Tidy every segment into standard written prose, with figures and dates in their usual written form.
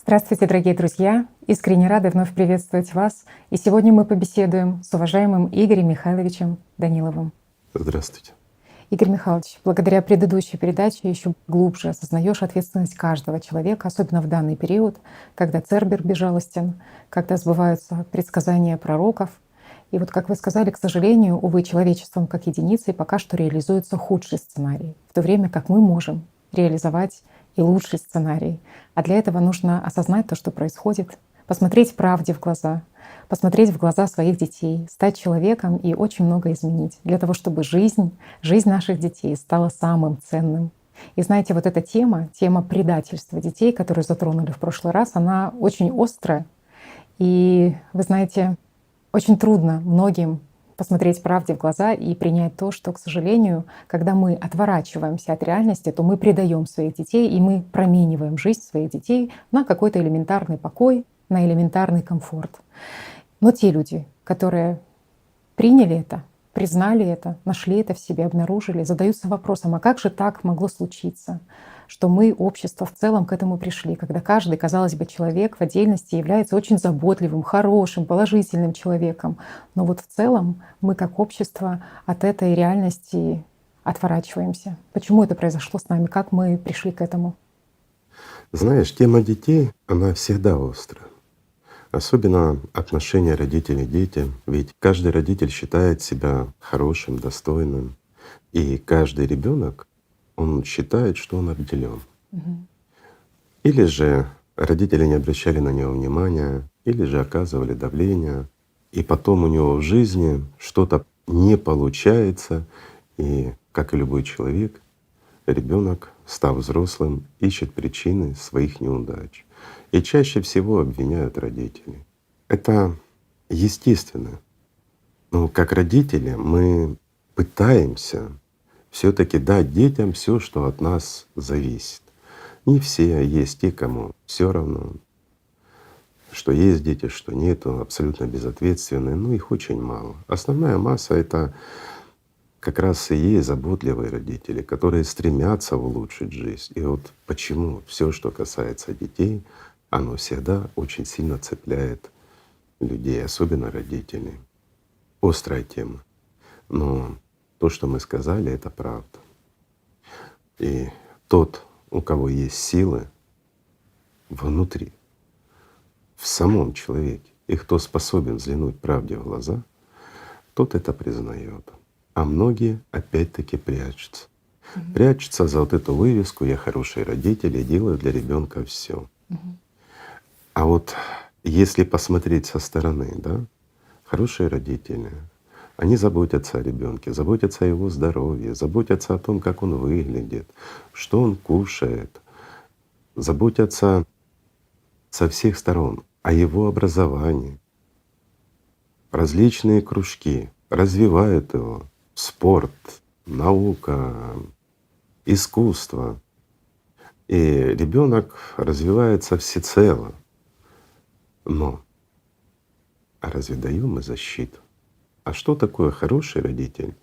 Здравствуйте, дорогие друзья! Искренне рады вновь приветствовать вас. И сегодня мы побеседуем с уважаемым Игорем Михайловичем Даниловым. Здравствуйте. Игорь Михайлович, благодаря предыдущей передаче еще глубже осознаешь ответственность каждого человека, особенно в данный период, когда Цербер безжалостен, когда сбываются предсказания пророков. И вот, как вы сказали, к сожалению, увы, человечеством как единицей пока что реализуется худший сценарий, в то время как мы можем реализовать и лучший сценарий. А для этого нужно осознать то, что происходит, посмотреть правде в глаза, посмотреть в глаза своих детей, стать человеком и очень много изменить для того, чтобы жизнь наших детей стала самым ценным. И знаете, вот эта тема предательства детей, которую затронули в прошлый раз, она очень острая. И вы знаете, очень трудно многим посмотреть правде в глаза и принять то, что, к сожалению, когда мы отворачиваемся от реальности, то мы предаем своих детей, и мы промениваем жизнь своих детей на какой-то элементарный покой, на элементарный комфорт. Но те люди, которые приняли это, признали это, нашли это в себе, обнаружили, задаются вопросом, а как же так могло случиться, что мы, общество в целом, к этому пришли, когда каждый, казалось бы, человек в отдельности является очень заботливым, хорошим, положительным человеком. Но вот в целом мы как общество от этой реальности отворачиваемся. Почему это произошло с нами? Как мы пришли к этому? Знаешь, тема детей, она всегда острая. Особенно отношения родителей к детям. Ведь каждый родитель считает себя хорошим, достойным. И каждый ребенок, он считает, что он обделен. Мгм. Или же родители не обращали на него внимания, или же оказывали давление. И потом у него в жизни что-то не получается. И, как и любой человек, ребенок, став взрослым, ищет причины своих неудач. И чаще всего обвиняют родителей. Это естественно. Но как родители мы пытаемся все-таки дать детям все, что от нас зависит. Не все, а есть те, кому все равно, что есть дети, что нету, абсолютно безответственные, но их очень мало. Основная масса — это как раз и есть заботливые родители, которые стремятся улучшить жизнь. И вот почему все, что касается детей, оно всегда очень сильно цепляет людей, особенно родителей. Острая тема. Но то, что мы сказали, это правда. И тот, у кого есть силы внутри, в самом человеке, и кто способен взглянуть правде в глаза, тот это признает. А многие опять-таки прячутся. Прячутся за вот эту вывеску «Я хороший родитель и делаю для ребенка все». А вот если посмотреть со стороны, да, хорошие родители, они заботятся о ребенке, заботятся о его здоровье, заботятся о том, как он выглядит, что он кушает, заботятся со всех сторон о его образовании, различные кружки, развивают его, спорт, наука, искусство. И ребенок развивается всецело. Но а разве даем мы защиту? А что такое хороший родитель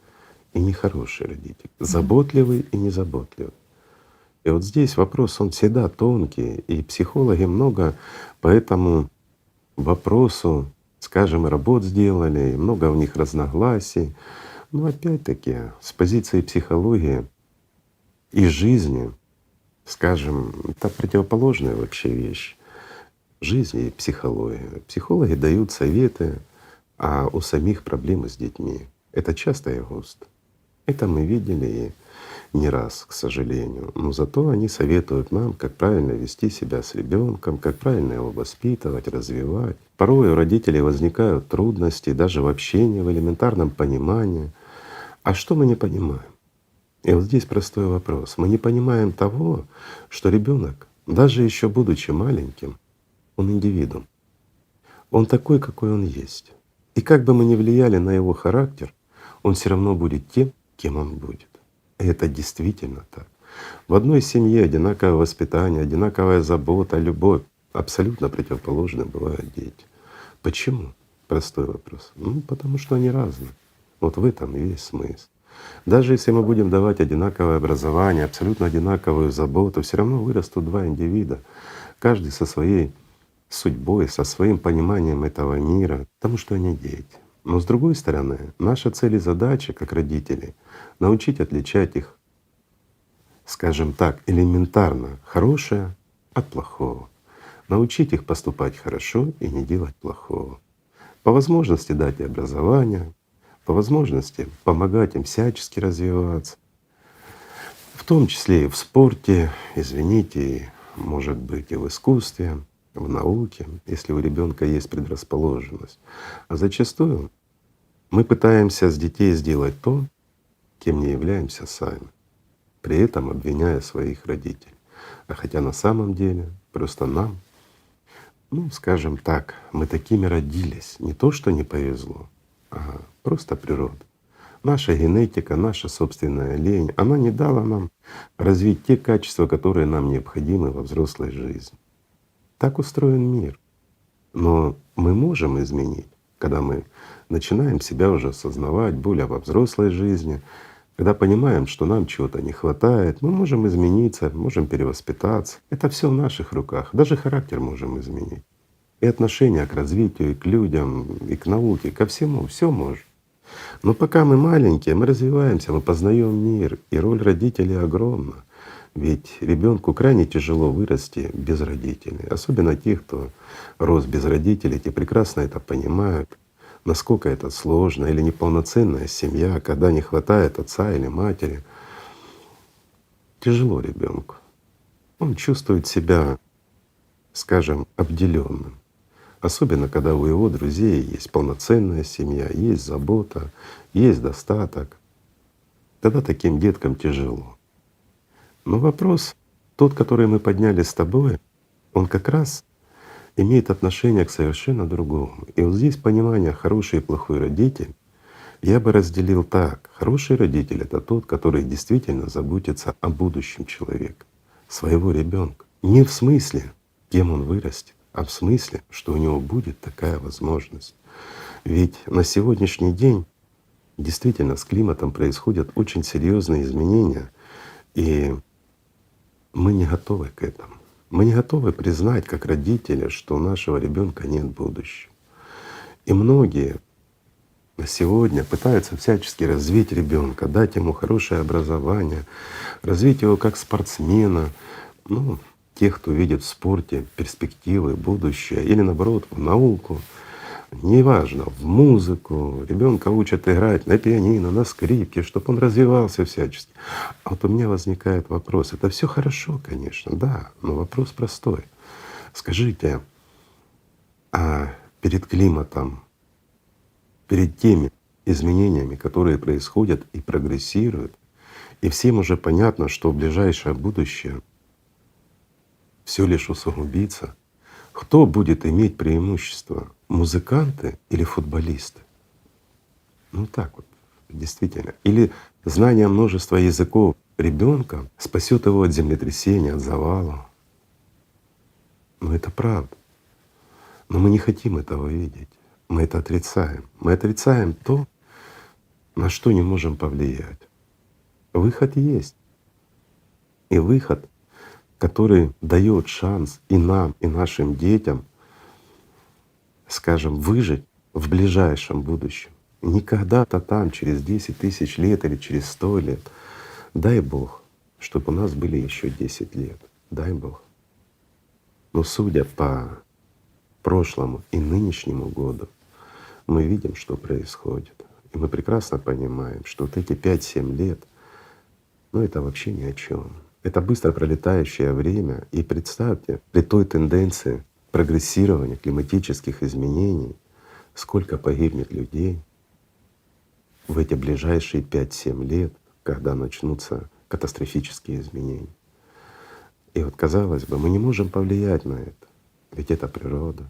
и нехороший родитель? Заботливый и незаботливый. И вот здесь вопрос, он всегда тонкий, и психологи много по этому вопросу, скажем, работ сделали, и много у них разногласий. Но опять-таки с позиции психологии и жизни, скажем, это противоположная вообще вещь. Жизнь и психология. Психологи дают советы, а у самих проблемы с детьми. Это часто и густо. Это мы видели и не раз, к сожалению. Но зато они советуют нам, как правильно вести себя с ребенком, как правильно его воспитывать, развивать. Порой у родителей возникают трудности даже в общении, в элементарном понимании. А что мы не понимаем? И вот здесь простой вопрос. Мы не понимаем того, что ребенок, даже еще будучи маленьким, он индивидуум. Он такой, какой он есть. И как бы мы ни влияли на его характер, он все равно будет тем, кем он будет. И это действительно так. В одной семье одинаковое воспитание, одинаковая забота, любовь. Абсолютно противоположны бывают дети. Почему? Простой вопрос. Ну, потому что они разные. Вот в этом и весь смысл. Даже если мы будем давать одинаковое образование, абсолютно одинаковую заботу, все равно вырастут два индивида, каждый со своей судьбой, со своим пониманием этого мира, потому что они дети. Но с другой стороны, наша цель и задача как родителей — научить отличать их, скажем так, элементарно хорошее от плохого, научить их поступать хорошо и не делать плохого. По возможности дать и образование, по возможности помогать им всячески развиваться, в том числе и в спорте, извините, и, может быть, и в искусстве, в науке, если у ребенка есть предрасположенность. А зачастую мы пытаемся с детей сделать то, кем не являемся сами, при этом обвиняя своих родителей. А хотя на самом деле просто нам, ну, скажем так, мы такими родились. Не то, что не повезло, а просто природа. Наша генетика, наша собственная лень, она не дала нам развить те качества, которые нам необходимы во взрослой жизни. Так устроен мир. Но мы можем изменить, когда мы начинаем себя уже осознавать более во взрослой жизни, когда понимаем, что нам чего-то не хватает, мы можем измениться, можем перевоспитаться. Это все в наших руках. Даже характер можем изменить. И отношение к развитию, и к людям, и к науке, ко всему, все можем. Но пока мы маленькие, мы развиваемся, мы познаем мир, и роль родителей огромна. Ведь ребенку крайне тяжело вырасти без родителей, особенно тех, кто рос без родителей, те прекрасно это понимают, насколько это сложно, или неполноценная семья, когда не хватает отца или матери. Тяжело ребенку. Он чувствует себя, скажем, обделенным. Особенно когда у его друзей есть полноценная семья, есть забота, есть достаток. Тогда таким деткам тяжело. Но вопрос, тот, который мы подняли с тобой, он как раз имеет отношение к совершенно другому. И вот здесь понимание хороший и плохой родитель я бы разделил так. Хороший родитель — это тот, который действительно заботится о будущем человека, своего ребенка. Не в смысле, кем он вырастет, а в смысле, что у него будет такая возможность. Ведь на сегодняшний день действительно с климатом происходят очень серьезные изменения, и мы не готовы к этому. Мы не готовы признать как родители, что у нашего ребенка нет будущего. И многие на сегодня пытаются всячески развить ребенка, дать ему хорошее образование, развить его как спортсмена, ну, тех, кто видит в спорте перспективы, будущее, или наоборот в науку, неважно, в музыку. Ребенка учат играть на пианино, на скрипке, чтобы он развивался всячески. А вот у меня возникает вопрос: это все хорошо, конечно, да, но вопрос простой. Скажите, а перед климатом, перед теми изменениями, которые происходят и прогрессируют, и всем уже понятно, что в ближайшее будущее все лишь усугубится, кто будет иметь преимущество? Музыканты или футболисты? Ну так вот, действительно. Или знание множества языков ребенка спасет его от землетрясения, от завала. Но это правда. Но мы не хотим этого видеть. Мы это отрицаем. Мы отрицаем то, на что не можем повлиять. Выход есть. И выход, который дает шанс и нам, и нашим детям, скажем, выжить в ближайшем будущем. Не когда-то там, через 10 тысяч лет или через 100 лет. Дай Бог, чтобы у нас были еще 10 лет. Дай Бог. Но судя по прошлому и нынешнему году, мы видим, что происходит. И мы прекрасно понимаем, что вот эти 5-7 лет, ну это вообще ни о чем. Это быстро пролетающее время. И представьте, при той тенденции прогрессирования климатических изменений, сколько погибнет людей в эти ближайшие 5-7 лет, когда начнутся катастрофические изменения. И вот казалось бы, мы не можем повлиять на это, ведь это природа.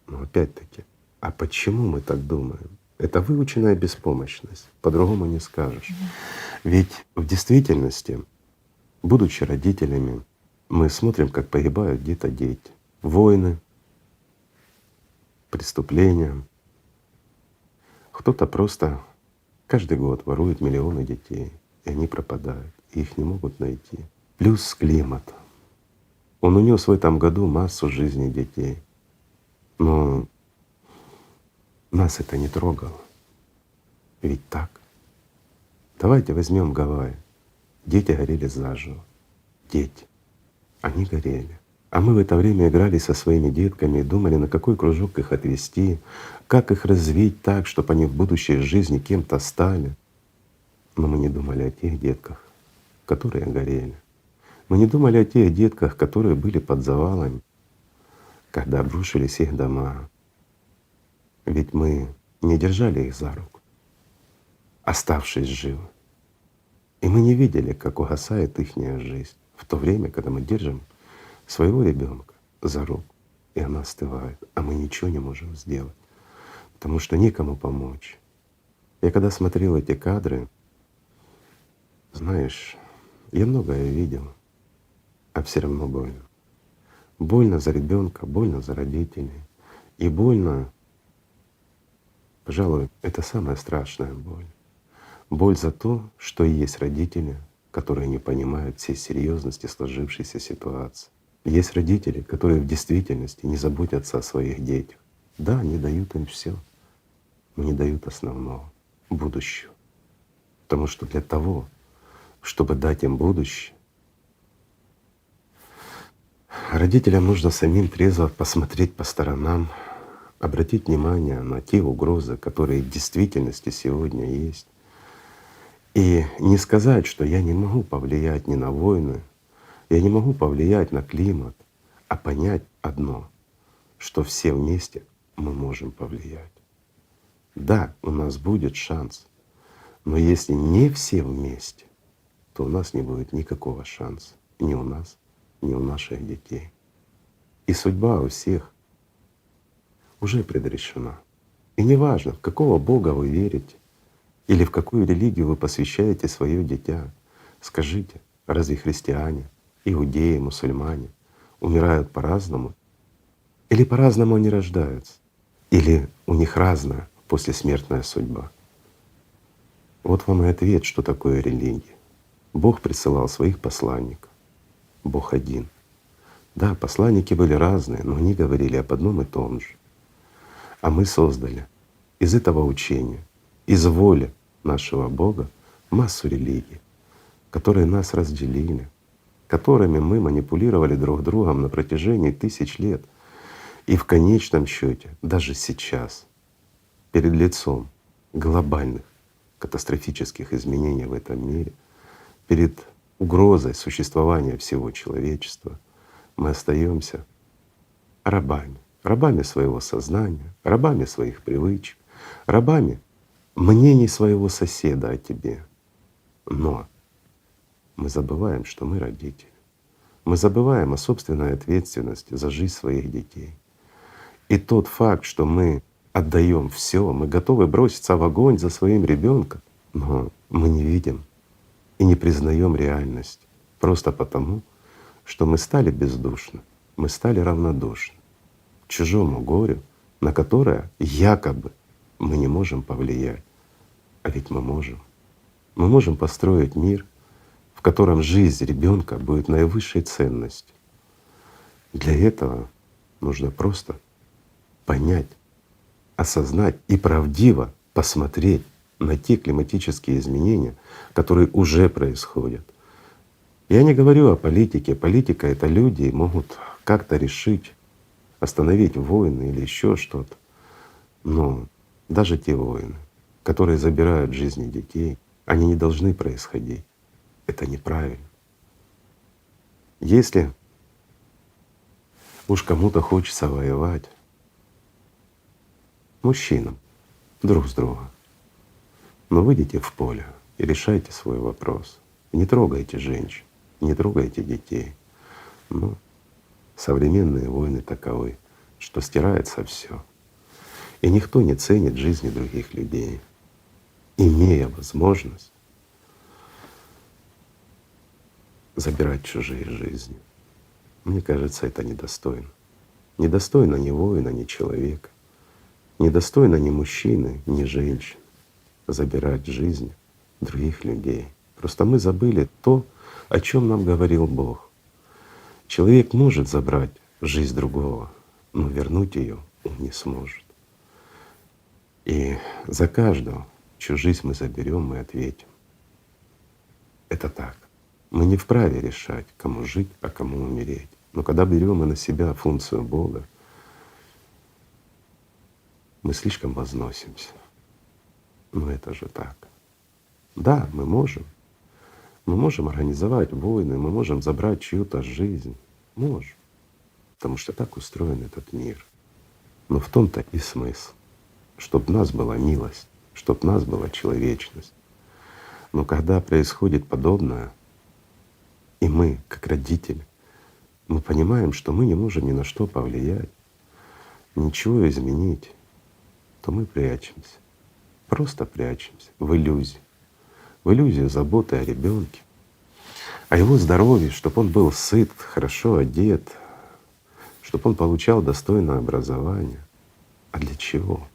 Но опять-таки, а почему мы так думаем? Это выученная беспомощность, по-другому не скажешь. Ведь в действительности, будучи родителями, мы смотрим, как погибают где-то дети. Войны, преступления. Кто-то просто каждый год ворует миллионы детей, и они пропадают, и их не могут найти. Плюс климат. Он унес в этом году массу жизней детей. Но нас это не трогало. Ведь так? Давайте возьмем Гавайи. Дети горели заживо. Дети. Они горели. А мы в это время играли со своими детками и думали, на какой кружок их отвести, как их развить так, чтобы они в будущей жизни кем-то стали. Но мы не думали о тех детках, которые горели. Мы не думали о тех детках, которые были под завалами, когда обрушились их дома. Ведь мы не держали их за руку, оставшись живы. И мы не видели, как угасает ихняя жизнь в то время, когда мы держим своего ребенка за руку, и она остывает, а мы ничего не можем сделать, потому что некому помочь. Я когда смотрел эти кадры, знаешь, я многое видел, а все равно больно. Больно за ребенка, больно за родителей. И больно, пожалуй, это самая страшная боль. Боль за то, что есть родители, которые не понимают всей серьезности сложившейся ситуации. Есть родители, которые в действительности не заботятся о своих детях. Да, они дают им все, но не дают основного — будущего. Потому что для того, чтобы дать им будущее, родителям нужно самим трезво посмотреть по сторонам, обратить внимание на те угрозы, которые в действительности сегодня есть. И не сказать, что я не могу повлиять ни на войны, я не могу повлиять на климат, а понять одно, что все вместе мы можем повлиять. Да, у нас будет шанс, но если не все вместе, то у нас не будет никакого шанса ни у нас, ни у наших детей. И судьба у всех уже предрешена. И неважно, в какого Бога вы верите или в какую религию вы посвящаете свое дитя. Скажите, разве христиане, иудеи, мусульмане умирают по-разному? Или по-разному они рождаются? Или у них разная послесмертная судьба? Вот вам и ответ, что такое религия. Бог присылал своих посланников. Бог один. Да, посланники были разные, но они говорили об одном и том же. А мы создали из этого учения, из воли нашего Бога массу религий, которые нас разделили, которыми мы манипулировали друг другом на протяжении тысяч лет. И в конечном счете, даже сейчас, перед лицом глобальных катастрофических изменений в этом мире, перед угрозой существования всего человечества, мы остаемся рабами. Рабами своего сознания, рабами своих привычек, рабами мнений своего соседа о тебе. Но мы забываем, что мы родители. Мы забываем о собственной ответственности за жизнь своих детей. И тот факт, что мы отдаем все, мы готовы броситься в огонь за своим ребенком, но мы не видим и не признаем реальность просто потому, что мы стали бездушны, мы стали равнодушны к чужому горю, на которое якобы мы не можем повлиять. А ведь мы можем. Мы можем построить мир, в котором жизнь ребенка будет наивысшей ценностью. Для этого нужно просто понять, осознать и правдиво посмотреть на те климатические изменения, которые уже происходят. Я не говорю о политике. Политика — это люди могут как-то решить остановить войны или еще что-то. Но даже те войны, которые забирают жизни детей, они не должны происходить. Это неправильно. Если уж кому-то хочется воевать, мужчинам друг с другом, но выйдите в поле и решайте свой вопрос. Не трогайте женщин, не трогайте детей. Но современные войны таковы, что стирается все. И никто не ценит жизни других людей, имея возможность забирать чужие жизни. Мне кажется, это недостойно. Недостойно ни воина, ни человека. Недостойно ни мужчины, ни женщины забирать жизни других людей. Просто мы забыли то, о чем нам говорил Бог. Человек может забрать жизнь другого, но вернуть ее он не сможет. И за каждого, чью жизнь мы заберем, мы ответим. Это так. Мы не вправе решать, кому жить, а кому умереть. Но когда берем мы на себя функцию Бога, мы слишком возносимся. Но это же так. Да, мы можем. Мы можем организовать войны, мы можем забрать чью-то жизнь. Можем. Потому что так устроен этот мир. Но в том-то и смысл, чтобы в нас была милость, чтобы в нас была человечность. Но когда происходит подобное, и мы, как родители, мы понимаем, что мы не можем ни на что повлиять, ничего изменить, то мы прячемся. Просто прячемся в иллюзии. В иллюзию заботы о ребенке, о его здоровье, чтобы он был сыт, хорошо одет, чтобы он получал достойное образование. А для чего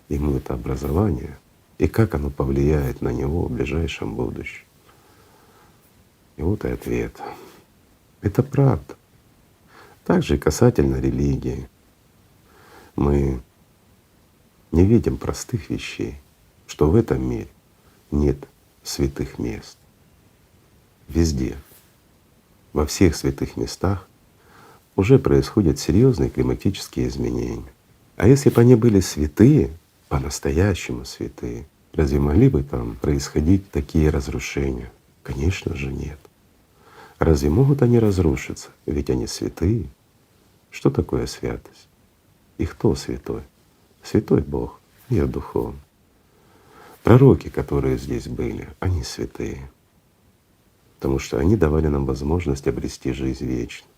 ему это образование и как оно повлияет на него в ближайшем будущем? И вот и ответ. Это правда. Также и касательно религии. Мы не видим простых вещей, что в этом мире нет святых мест. Везде, во всех святых местах уже происходят серьезные климатические изменения. А если бы они были святые, по-настоящему святые, разве могли бы там происходить такие разрушения? Конечно же нет. Разве могут они разрушиться? Ведь они святые. Что такое святость? И кто святой? Святой Бог, мир духовный. Пророки, которые здесь были, они святые, потому что они давали нам возможность обрести жизнь вечную.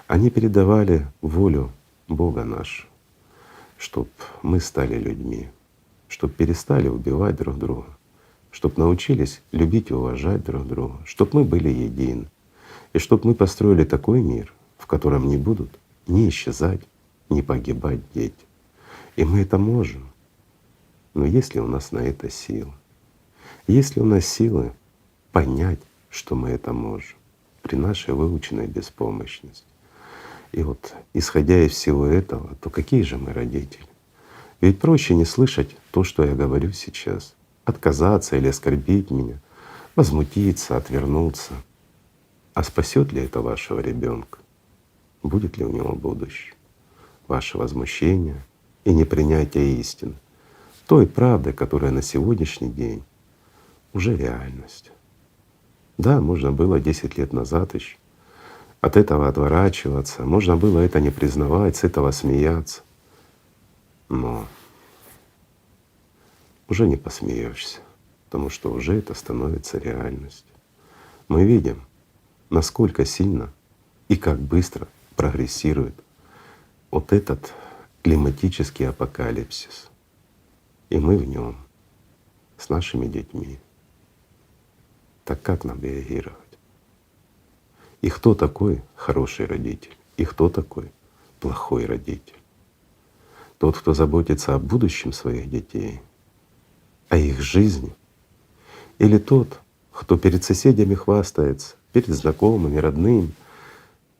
Они передавали волю Бога нашего, чтоб мы стали людьми, чтоб перестали убивать друг друга, чтоб научились любить и уважать друг друга, чтоб мы были едины, и чтоб мы построили такой мир, в котором не будут ни исчезать, ни погибать дети. И мы это можем. Но есть ли у нас на это силы? Есть ли у нас силы понять, что мы это можем при нашей выученной беспомощности? И вот, исходя из всего этого, то какие же мы родители? Ведь проще не слышать то, что я говорю сейчас, отказаться или оскорбить меня, возмутиться, отвернуться. А спасет ли это вашего ребенка? Будет ли у него будущее? Ваше возмущение и непринятие истины, той правды, которая на сегодняшний день уже реальность. Да, можно было 10 лет назад еще от этого отворачиваться, можно было это не признавать, с этого смеяться, но уже не посмеешься, потому что уже это становится реальностью. Мы видим, насколько сильно и как быстро прогрессирует вот этот климатический апокалипсис. И мы в нем с нашими детьми. Так как нам реагировать? И кто такой хороший родитель? И кто такой плохой родитель? Тот, кто заботится о будущем своих детей, о их жизни, или тот, кто перед соседями хвастается, перед знакомыми, родными,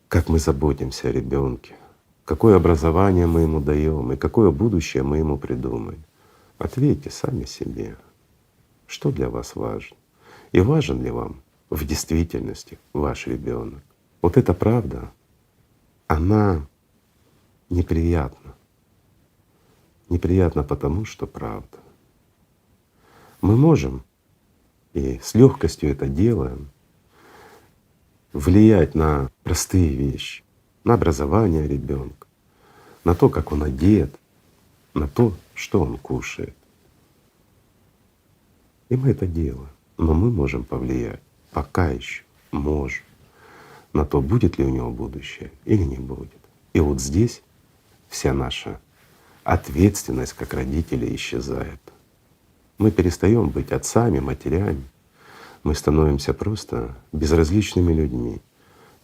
как мы заботимся о ребенке, какое образование мы ему даем и какое будущее мы ему придумаем? Ответьте сами себе, что для вас важно, и важен ли вам в действительности ваш ребенок. Вот эта правда, она неприятна. Неприятна потому, что правда. Мы можем, и с легкостью это делаем, влиять на простые вещи, на образование ребенка, на то, как он одет, на то, что он кушает. И мы это делаем. Но мы можем повлиять, пока еще можем, на то, будет ли у него будущее или не будет. И вот здесь вся наша ответственность как родителей исчезает. Мы перестаем быть отцами, матерями, мы становимся просто безразличными людьми,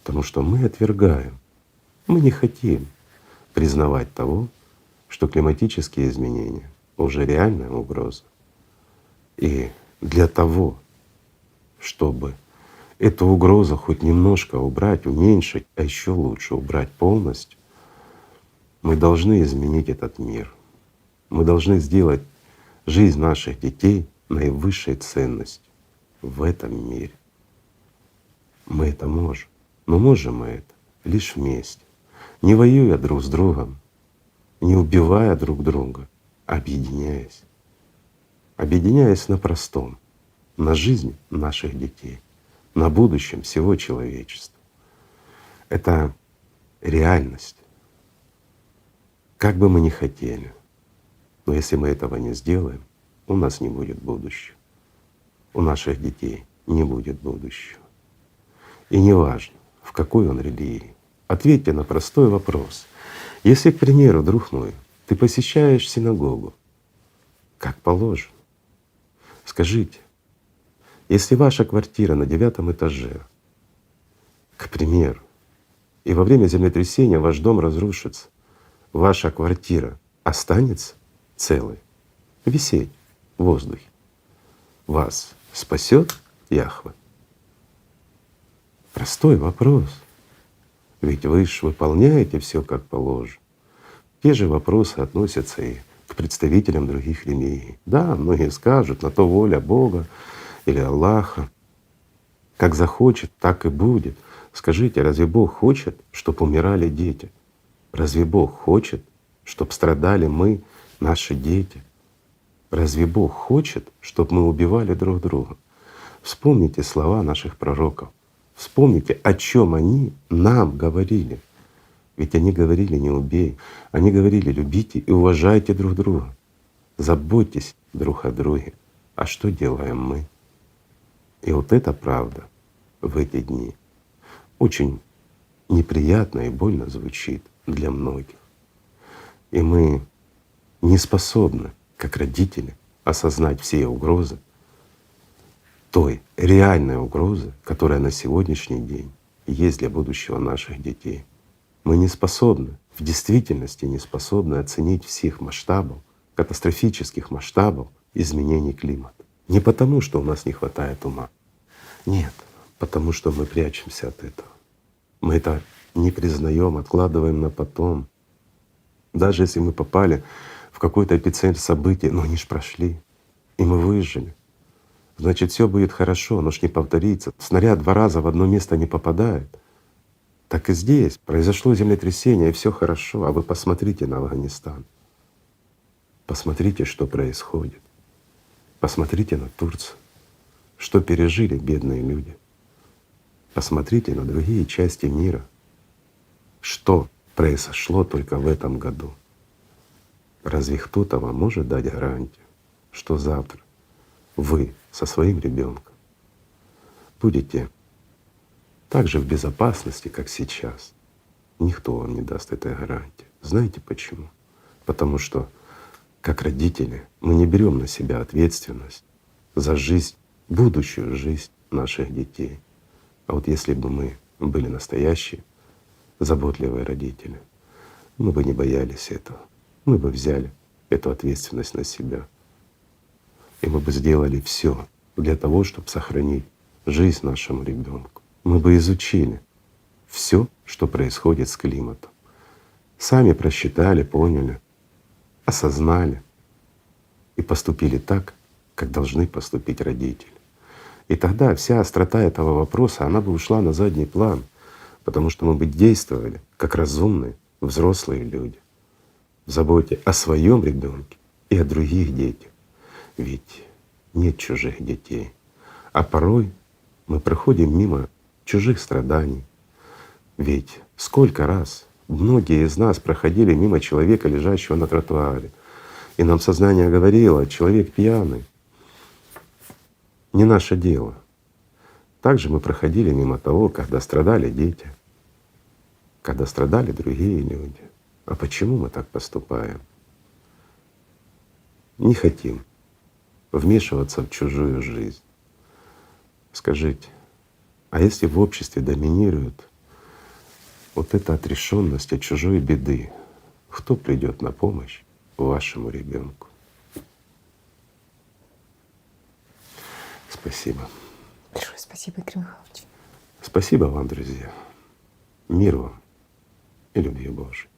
потому что мы отвергаем, мы не хотим признавать того, что климатические изменения уже реальная угроза. И для того, чтобы эту угрозу хоть немножко убрать, уменьшить, а еще лучше убрать полностью, мы должны изменить этот мир. Мы должны сделать жизнь наших детей наивысшей ценностью в этом мире. Мы это можем. Но можем мы это лишь вместе, не воюя друг с другом, не убивая друг друга, а объединяясь. Объединяясь на простом, на жизнь наших детей, на будущем всего человечества. Это реальность. Как бы мы ни хотели, но если мы этого не сделаем, у нас не будет будущего. У наших детей не будет будущего. И неважно, в какой он религии. Ответьте на простой вопрос. Если, к примеру, друг мой, ты посещаешь синагогу, как положено, скажите, если ваша квартира на 9 этаже, к примеру, и во время землетрясения ваш дом разрушится, ваша квартира останется целой, висеть в воздухе, вас спасет Яхве? Простой вопрос. Ведь вы же выполняете все как положено. Те же вопросы относятся и к представителям других религий. Да, многие скажут, на то воля Бога или Аллаха. Как захочет, так и будет. Скажите, разве Бог хочет, чтобы умирали дети? Разве Бог хочет, чтобы страдали мы, наши дети? Разве Бог хочет, чтобы мы убивали друг друга? Вспомните слова наших пророков. Вспомните, о чем они нам говорили. Ведь они говорили: не убей. Они говорили: любите и уважайте друг друга. Заботьтесь друг о друге. А что делаем мы? И вот эта правда в эти дни очень неприятно и больно звучит для многих. И мы не способны, как родители, осознать все угрозы, той реальной угрозы, которая на сегодняшний день есть для будущего наших детей. Мы не способны, в действительности не способны оценить всех масштабов, катастрофических масштабов изменений климата. Не потому, что у нас не хватает ума. Нет, потому что мы прячемся от этого. Мы это не признаем, откладываем на потом. Даже если мы попали в какой-то эпицентр событий, но они ж прошли, и мы выжили. Значит, все будет хорошо, оно ж не повторится. Снаряд 2 раза в одно место не попадает. Так и здесь произошло землетрясение, и все хорошо. А вы посмотрите на Афганистан. Посмотрите, что происходит. Посмотрите на Турцию, что пережили бедные люди. Посмотрите на другие части мира, что произошло только в этом году. Разве кто-то вам может дать гарантию, что завтра вы со своим ребенком будете так же в безопасности, как сейчас? Никто вам не даст этой гарантии. Знаете почему? Потому что как родители мы не берем на себя ответственность за жизнь, будущую жизнь наших детей. А вот если бы мы были настоящие заботливые родители, мы бы не боялись этого. Мы бы взяли эту ответственность на себя. И мы бы сделали все для того, чтобы сохранить жизнь нашему ребенку. Мы бы изучили все, что происходит с климатом. Сами просчитали, поняли, осознали и поступили так, как должны поступить родители. И тогда вся острота этого вопроса, она бы ушла на задний план, потому что мы бы действовали как разумные взрослые люди в заботе о своем ребенке и о других детях. Ведь нет чужих детей. А порой мы проходим мимо чужих страданий. Ведь сколько раз многие из нас проходили мимо человека, лежащего на тротуаре, и нам сознание говорило: человек пьяный, не наше дело. Также мы проходили мимо того, когда страдали дети, когда страдали другие люди. А почему мы так поступаем? Не хотим вмешиваться в чужую жизнь. Скажите, а если в обществе доминирует вот эта отрешенность от чужой беды, кто придет на помощь вашему ребенку? Спасибо. Большое спасибо, Игорь Михайлович. Спасибо вам, друзья. Мир вам и любви Божией.